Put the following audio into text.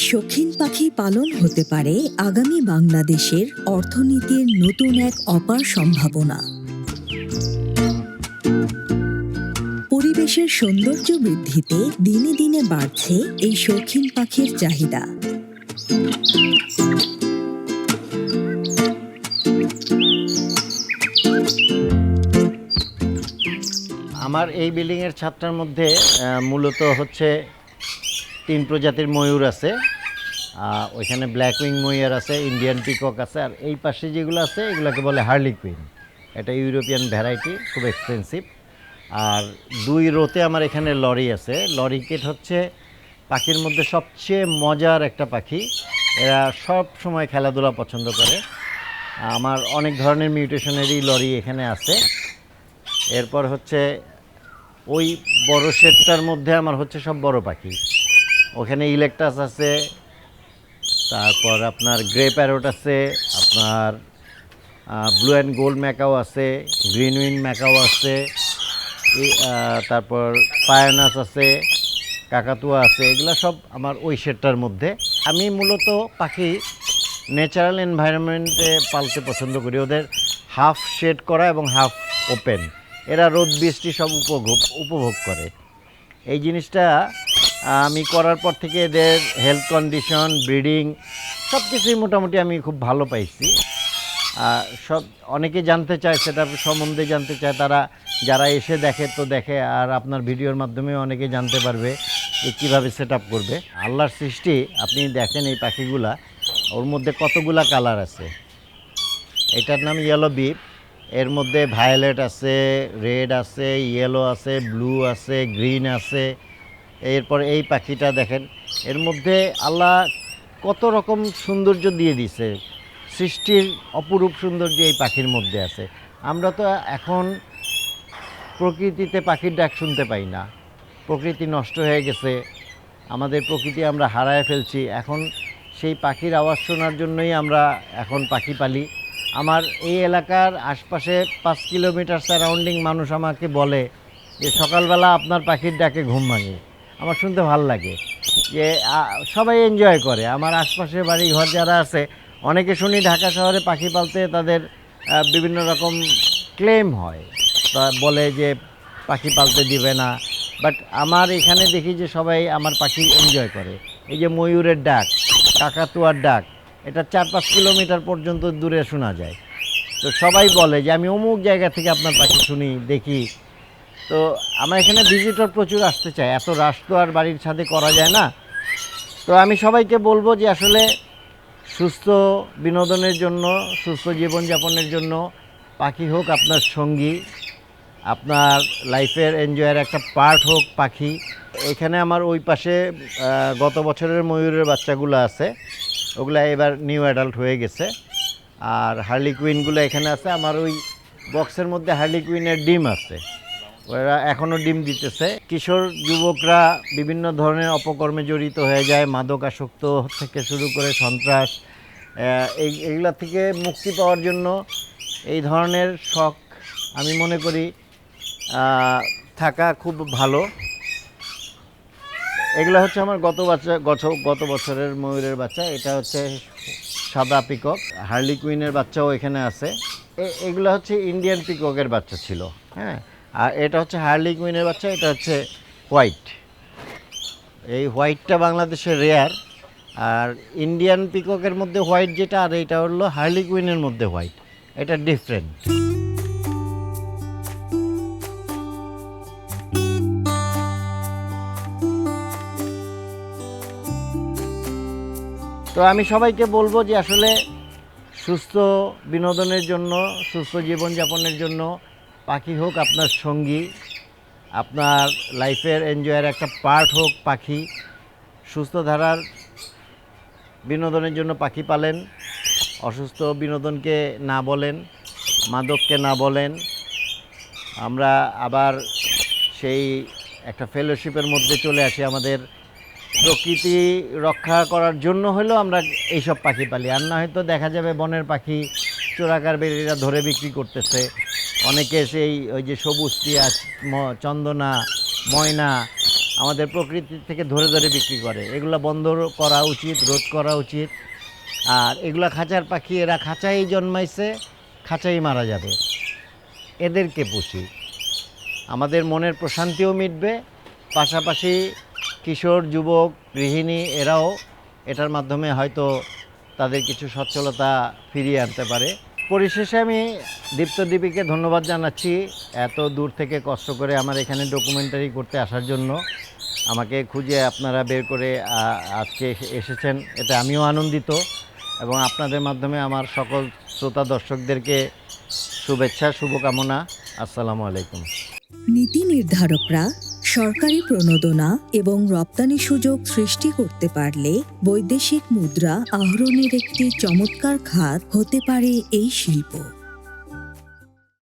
শৌখিন পাখি পালন হতে পারে আগামী বাংলাদেশের অর্থনীতির নতুন এক অপার সম্ভাবনা। পরিবেশের সৌন্দর্য বৃদ্ধিতে দিনে দিনে বাড়ছে এই শৌখিন পাখির চাহিদা। আমার এই বিল্ডিংয়ের ছাদটার মধ্যে মূলত হচ্ছে 3 প্রজাতির ময়ূর আছে। ওইখানে ব্ল্যাক উইং ময়ূর আছে, ইন্ডিয়ান পিকক আছে, আর এই পাশে যেগুলো আছে এগুলোকে বলে হার্লি কুইন। এটা ইউরোপিয়ান ভ্যারাইটি, খুব এক্সপেন্সিভ। আর 2 রোতে আমার এখানে লরি আছে। লরি কেট হচ্ছে পাখির মধ্যে সবচেয়ে মজার একটা পাখি। এরা সব সময় খেলাধুলা পছন্দ করে। আমার অনেক ধরনের মিউটেশনেরই লরি এখানে আছে। এরপর হচ্ছে ওই বড় শেডটার মধ্যে আমার হচ্ছে সব বড় পাখি। ওখানে ইলেকটাস আছে, তারপর আপনার গ্রে প্যারট আছে, আপনার ব্লু অ্যান্ড গোল্ড ম্যাকাও আছে, গ্রিন উইন ম্যাকাও আছে, তারপর পায়োনাস আছে, কাকাতুয়া আছে। এগুলো সব আমার ওই শেডটার মধ্যে। আমি মূলত পাখি ন্যাচারাল এনভায়রনমেন্টে পালতে পছন্দ করি। ওদের হাফ শেড করা এবং হাফ ওপেন। এরা রোদ বৃষ্টি সব উপভোগ করে। এই জিনিসটা আমি করার পর থেকে এদের হেলথ কন্ডিশন, ব্রিডিং সব কিছুই মোটামুটি আমি খুব ভালো পাইছি। সব অনেকে জানতে চায়, সেটা সম্বন্ধে জানতে চায়। তারা যারা এসে দেখে তো দেখে, আর আপনার ভিডিওর মাধ্যমে অনেকে জানতে পারবে যে কীভাবে সেট আপ করবে। আল্লাহর সৃষ্টি আপনি দেখেন এই পাখিগুলা, ওর মধ্যে কতগুলা কালার আছে। এটার নাম ইয়েলো বিপ। এর মধ্যে ভায়োলেট আছে, রেড আছে, ইয়েলো আছে, ব্লু আছে, গ্রিন আছে। এরপর এই পাখিটা দেখেন, এর মধ্যে আল্লাহ কত রকম সৌন্দর্য দিয়ে দিছে। সৃষ্টির অপরূপ সৌন্দর্য এই পাখির মধ্যে আছে। আমরা তো এখন প্রকৃতিতে পাখির ডাক শুনতে পাই না। প্রকৃতি নষ্ট হয়ে গেছে, আমাদের প্রকৃতি আমরা হারায় ফেলছি। এখন সেই পাখির আওয়াজ শোনার জন্যই আমরা এখন পাখি পালি। আমার এই এলাকার আশপাশে 5 কিলোমিটার সারাউন্ডিং মানুষ আমাকে বলে যে সকালবেলা আপনার পাখির ডাকে ঘুম ভাঙে। আমার শুনতে ভাল লাগে যে সবাই এনজয় করে। আমার আশপাশে বাড়ি ঘর যারা আছে, অনেকে শুনি ঢাকা শহরে পাখি পালতে তাদের বিভিন্ন রকম ক্লেম হয়, তা বলে যে পাখি পালতে দিবে না। বাট আমার এখানে দেখি যে সবাই আমার পাখি এনজয় করে। এই যে ময়ূরের ডাক, কাকাতুয়ার ডাক, এটা 4-5 কিলোমিটার পর্যন্ত দূরে শোনা যায়। তো সবাই বলে যে আমি অমুক জায়গা থেকে আপনার পাখি শুনি, দেখি। তো আমার এখানে ভিজিটর প্রচুর আসতে চায়। এত রাশ তো আর বাড়ির ছাদে করা যায় না। তো আমি সবাইকে বলবো যে আসলে সুস্থ বিনোদনের জন্য, সুস্থ জীবনযাপনের জন্য পাখি হোক আপনার সঙ্গী, আপনার লাইফের এনজয়ের একটা পার্ট হোক পাখি। এখানে আমার ওই পাশে গত বছরের ময়ূরের বাচ্চাগুলো আছে, ওগুলো এবার নিউ অ্যাডাল্ট হয়ে গেছে। আর হার্লি কুইনগুলো এখানে আছে। আমার ওই বক্সের মধ্যে হার্লি কুইনের ডিম আছে, ওরা এখনও ডিম দিতেছে। কিশোর যুবকরা বিভিন্ন ধরনের অপকর্মে জড়িত হয়ে যায়, মাদকাসক্ত থেকে শুরু করে সন্ত্রাস, এইগুলা থেকে মুক্তি পাওয়ার জন্য এই ধরনের শখ আমি মনে করি থাকা খুব ভালো। এগুলো হচ্ছে আমার গত বছরের ময়ূরের বাচ্চা। এটা হচ্ছে সাদা পিকক। হার্লি কুইনের বাচ্চাও এখানে আছে। এগুলো হচ্ছে ইন্ডিয়ান পিককের বাচ্চা ছিল, হ্যাঁ। আর এটা হচ্ছে হার্লি কুইনের বাচ্চা, এটা হচ্ছে হোয়াইট। এই হোয়াইটটা বাংলাদেশে রেয়ার। আর ইন্ডিয়ান পিককের মধ্যে হোয়াইট যেটা, আর এটা হলো হার্লি কুইনের মধ্যে হোয়াইট, এটা ডিফারেন্ট। তো আমি সবাইকে বলবো যে আসলে সুস্থ বিনোদনের জন্য, সুস্থ জীবনযাপনের জন্য পাখি হোক আপনার সঙ্গী, আপনার লাইফের এনজয়ের একটা পার্ট হোক পাখি। সুস্থ ধারার বিনোদনের জন্য পাখি পালেন, অসুস্থ বিনোদনকে না বলেন, মাদককে না বলেন। আমরা আবার সেই একটা ফেলোশিপের মধ্যে চলে আসি। আমাদের প্রকৃতি রক্ষা করার জন্য হলেও আমরা এইসব পাখি পালি। আর না হয়তো দেখা যাবে বনের পাখি চোরাকারবারিরা ধরে বিক্রি করতেছে। অনেকে সেই ওই যে সবুজ টিয়া, চন্দনা, ময়না, আমাদের প্রকৃতি থেকে ধরে ধরে বিক্রি করে। এগুলো বন্ধ করা উচিত, রোধ করা উচিত। আর এগুলা খাঁচার পাখি, এরা খাঁচাই জন্মাইছে, খাঁচাই মারা যাবে। এদেরকে পুষি, আমাদের মনের প্রশান্তিও মিটবে, পাশাপাশি কিশোর, যুবক, গৃহিণী এরাও এটার মাধ্যমে হয়তো তাদের কিছু সচ্ছলতা ফিরিয়ে আনতে পারে। পরিশেষে আমি দীপ্তদীপীকে ধন্যবাদ জানাচ্ছি এত দূর থেকে কষ্ট করে আমার এখানে ডকুমেন্টারি করতে আসার জন্য। আমাকে খুঁজে আপনারা বের করে আজকে এসেছেন, এটা আমিও আনন্দিত, এবং আপনাদের মাধ্যমে আমার সকল শ্রোতা দর্শকদেরকে শুভেচ্ছা, শুভকামনা। আসসালামু আলাইকুম। নীতি নির্ধারকরা সরকারি প্রণোদনা এবং রপ্তানি সুযোগ সৃষ্টি করতে পারলে বৈদেশিক মুদ্রা আহরণের একটি চমৎকার খাত হতে পারে এই শিল্প।